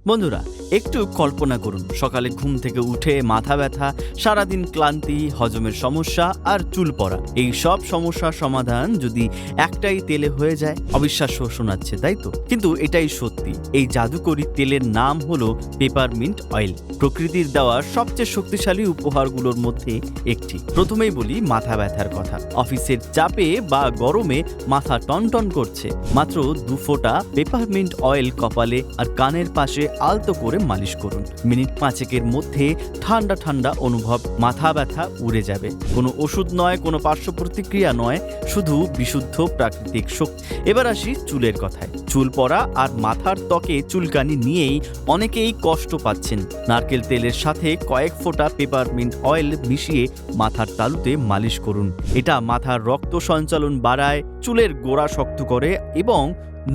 বন্ধুরা, একটু কল্পনা করুন, সকালে ঘুম থেকে উঠে মাথা ব্যথা, সারাদিন ক্লান্তি, হজমের সমস্যা আর চুল পড়া, এই সব সমস্যার সমাধান যদি একটাই তেলে হয়ে যায়। অবিশ্বাস্য শোনাচ্ছে, তাই তো? কিন্তু এটাই সত্যি। এই জাদুকরি তেলের নাম হলো পেপারমিন্ট অয়েল, প্রকৃতির দেওয়া সবচেয়ে শক্তিশালী উপহারগুলোর মধ্যে একটি। প্রথমেই বলি মাথা ব্যথার কথা। অফিসের চাপে বা গরমে মাথা টনটন করছে, মাত্র 2 ফোঁটা পেপারমিন্ট অয়েল কপালে আর কানের পাশে আলতো করে মালিশ করুন। মিনিট 5 মধ্যে ঠান্ডা ঠান্ডা অনুভব, মাথা ব্যথা উড়ে যাবে। কোনো ওষুধ নয়, কোনো পার্শ্ব প্রতিক্রিয়া নয়, শুধু বিশুদ্ধ প্রাকৃতিক শক্তি। এবার আসি চুলের কথায়। চুল পড়া আর মাথার ত্বকে চুলকানি নিয়েই অনেকেই কষ্ট পাচ্ছেন। নারকেল তেলের সাথে কয়েক ফোঁটা পেপারমিন্ট অয়েল মিশিয়ে মাথার তালুতে মালিশ করুন। এটা মাথার রক্ত সঞ্চালন বাড়ায়, চুলের গোড়া শক্ত করে এবং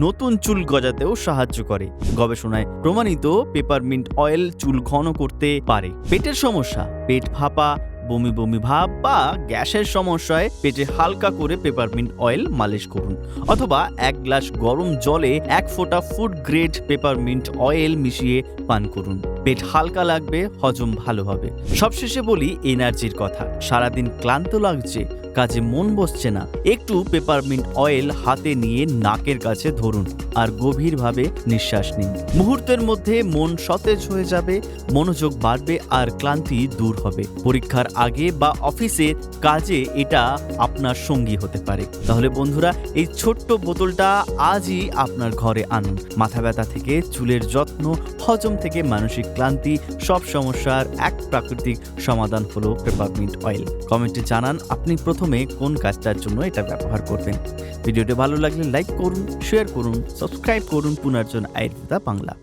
নতুন চুল গজাতেও সাহায্য করে। গবেষণায় প্রমাণিত পেপারমিন্ট অয়েল চুল ঘন করতে পারে। পেটের সমস্যা, পেট ফাঁপা, বমি বমি ভাব বা গ্যাসের সমস্যায় পেটে হালকা করে পেপারমিন্ট অয়েল মালিশ করুন, অথবা 1 গ্লাস গরম জলে 1 ফোঁটা ফুড গ্রেড পেপারমিন্ট অয়েল মিশিয়ে পান করুন। পেট হালকা লাগবে, হজম ভালো হবে। সবশেষে বলি এনার্জির কথা। সারাদিন ক্লান্ত লাগছে, কাজে মন বসছে না, একটু পেপারমিন্ট অয়েল হাতে নিয়ে নাকের কাছে ধরুন আর গভীরভাবে নিঃশ্বাস নিন। মুহূর্তের মধ্যে মন সতেজ হয়ে যাবে, মনোযোগ বাড়বে আর ক্লান্তি দূর হবে। পরীক্ষার আগে বা অফিসে কাজে এটা আপনার সঙ্গী হতে পারে। তাহলে বন্ধুরা, এই ছোট্ট বোতলটা আজই আপনার ঘরে আনুন। মাথা ব্যথা থেকে চুলের যত্ন, হজম থেকে মানসিক ক্লান্তি, সব সমস্যার এক প্রাকৃতিক সমাধান হলো পেপারমিন্ট অয়েল। কমেন্টে জানান আপনি প্রথমে কোন কাজটার জন্য এটা ব্যবহার করবেন। ভিডিওটি ভালো লাগলে লাইক করুন, শেয়ার করুন, সাবস্ক্রাইব করুন পুনর্জন আয়ুর্বেদা বাংলা।